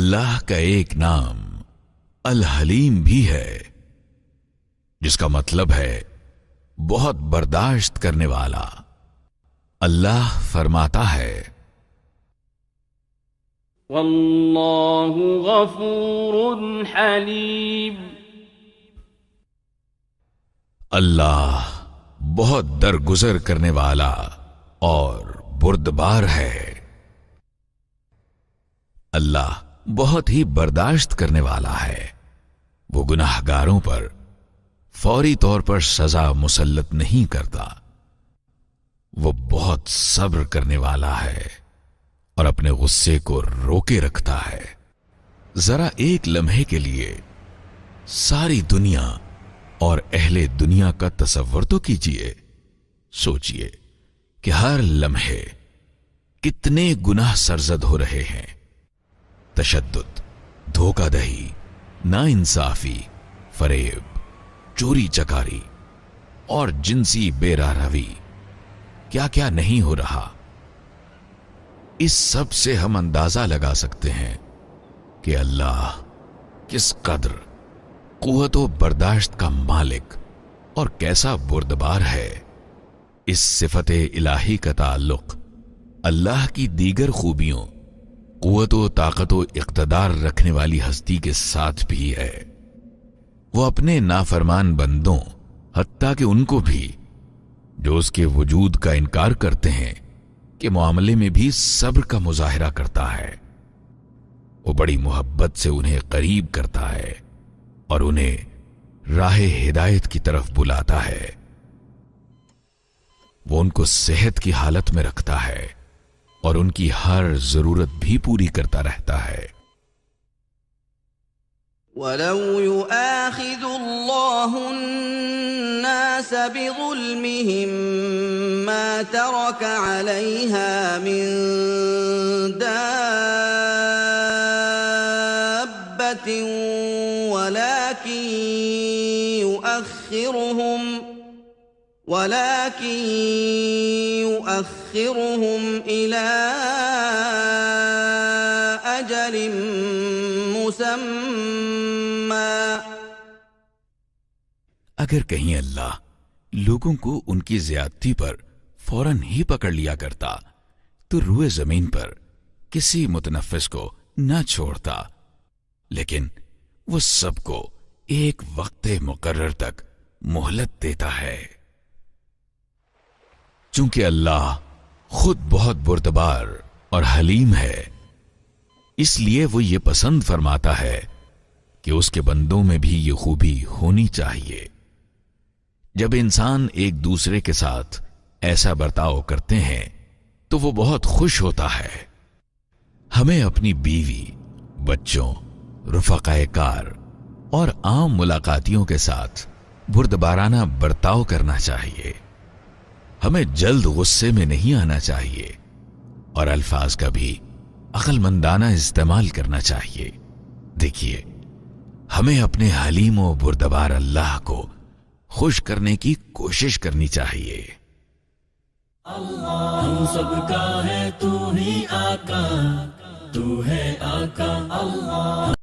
اللہ کا ایک نام الحلیم بھی ہے، جس کا مطلب ہے بہت برداشت کرنے والا۔ اللہ فرماتا ہے واللہ غفور حلیم، اللہ بہت درگزر کرنے والا اور بردبار ہے۔ اللہ بہت ہی برداشت کرنے والا ہے، وہ گناہگاروں پر فوری طور پر سزا مسلط نہیں کرتا، وہ بہت صبر کرنے والا ہے اور اپنے غصے کو روکے رکھتا ہے۔ ذرا ایک لمحے کے لیے ساری دنیا اور اہل دنیا کا تصور تو کیجئے، سوچئے کہ ہر لمحے کتنے گناہ سرزد ہو رہے ہیں۔ تشدد، دھوکہ دہی، ناانصافی، فریب، چوری چکاری اور جنسی بے راہ روی، کیا کیا نہیں ہو رہا۔ اس سب سے ہم اندازہ لگا سکتے ہیں کہ اللہ کس قدر قوت و برداشت کا مالک اور کیسا بردبار ہے۔ اس صفت الہی کا تعلق اللہ کی دیگر خوبیوں، قوت و طاقت و اقتدار رکھنے والی ہستی کے ساتھ بھی ہے۔ وہ اپنے نافرمان بندوں، حتیٰ کہ ان کو بھی جو اس کے وجود کا انکار کرتے ہیں، کے معاملے میں بھی صبر کا مظاہرہ کرتا ہے۔ وہ بڑی محبت سے انہیں قریب کرتا ہے اور انہیں راہ ہدایت کی طرف بلاتا ہے۔ وہ ان کو صحت کی حالت میں رکھتا ہے اور ان کی ہر ضرورت بھی پوری کرتا رہتا ہے۔ وَلَوْ يُؤَاخِذُ اللَّهُ النَّاسَ بِظُلْمِهِمْ مَا تَرَكَ عَلَيْهَا مِن دَابَّةٍ وَلَكِن يُؤَخِّرُهُمْ إِلَىٰ أَجَلٍ مُّسَمًّى۔ اگر کہیں اللہ لوگوں کو ان کی زیادتی پر فوراً ہی پکڑ لیا کرتا تو روئے زمین پر کسی متنفس کو نہ چھوڑتا، لیکن وہ سب کو ایک وقت مقرر تک مہلت دیتا ہے۔ چونکہ اللہ خود بہت بردبار اور حلیم ہے، اس لیے وہ یہ پسند فرماتا ہے کہ اس کے بندوں میں بھی یہ خوبی ہونی چاہیے۔ جب انسان ایک دوسرے کے ساتھ ایسا برتاؤ کرتے ہیں تو وہ بہت خوش ہوتا ہے۔ ہمیں اپنی بیوی، بچوں، رفقائے کار اور عام ملاقاتیوں کے ساتھ بردبارانہ برتاؤ کرنا چاہیے۔ ہمیں جلد غصے میں نہیں آنا چاہیے اور الفاظ کا بھی عقل مندانہ استعمال کرنا چاہیے۔ دیکھیے، ہمیں اپنے حلیم و بردبار اللہ کو خوش کرنے کی کوشش کرنی چاہیے۔ اللہ ہم سب کا ہے تو ہی آقا، تو ہے آقا اللہ۔